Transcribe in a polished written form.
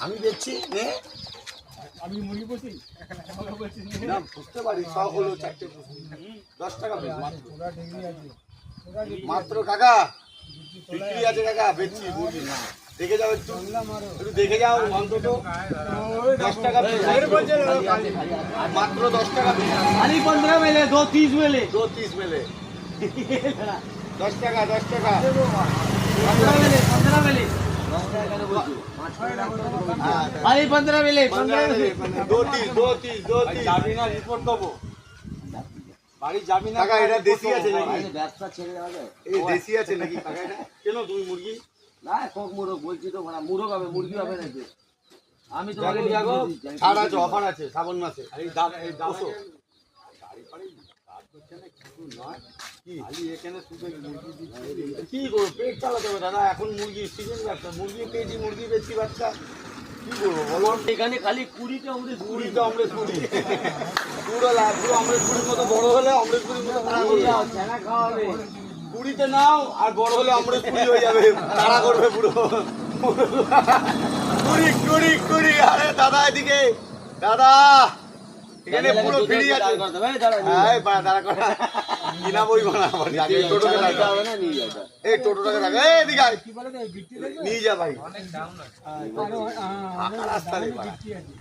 আমি দেখছি আমি মুরগি বসি না বুঝতে পারি সব হলো 4টে 10 টাকা পিস মাত্র কাকা বিক্রি আছে কাকা বেচছি মুরগি না দেখে যাও একটু দেখে যাও অন্তত 10 টাকা পিস মাত্র 10 টাকা পিস खाली 15 मिले 230 मिले 230 मिले 10 টাকা 10 টাকা 15 मिले 15 मिले खाली 15 मिले 15 मिले 230 যাবি না রিপোর্ট দেবো বাড়ি যাবি না কাকা এটা দেশি আছে নাকি ব্যবসা ছেড়ে দেওয়া যায় এই দেশি আছে নাকি কাকা এটা কেন তুমি মুরগি না কক মুরগ বলছি তো মানে মুরগ হবে মুরগি হবে নাকি আমি তোমাকে দেখো, যাবো ছাড় আছে অফার আছে শ্রাবণ মাসে এই দাদা এই দাদা বসো। কি করবো পেট চালাতে হবে দাদা এখন মুরগি সিজন ব্যবসা মুরগি পেয়েছি মুরগি বেচছি বাচ্চা কি করবো বলো এখানে খালি 20টা অমৃত কুড়ি তো অমৃত কুড়ি পুরো লাভ পুরো অমৃত কুড়ির মতো বড় হলে অমৃত কুড়ির মতো তাড়া করবে ছানা খাওয়াবে কুড়িতে নাও আর বড় হলে অমৃত কুড়ি হয়ে যাবে তাড়া করবে পুরো কুড়ি কুড়ি কুড়ি আরে দাদা এদিকে দাদা এখানে পুরো ফ্রি আছে এই বা দাঁড়া করা কিনা বই বানা আগে টোটোকে লাগা হবে না নিয়ে যাবে এই টোটোটাকে লাগা এই এদিকে আয়। কি বলে বিক্রি নিয়ে যা ভাই অনেক দাম না রাস্তা নেই ভাই। বিক্রি আছে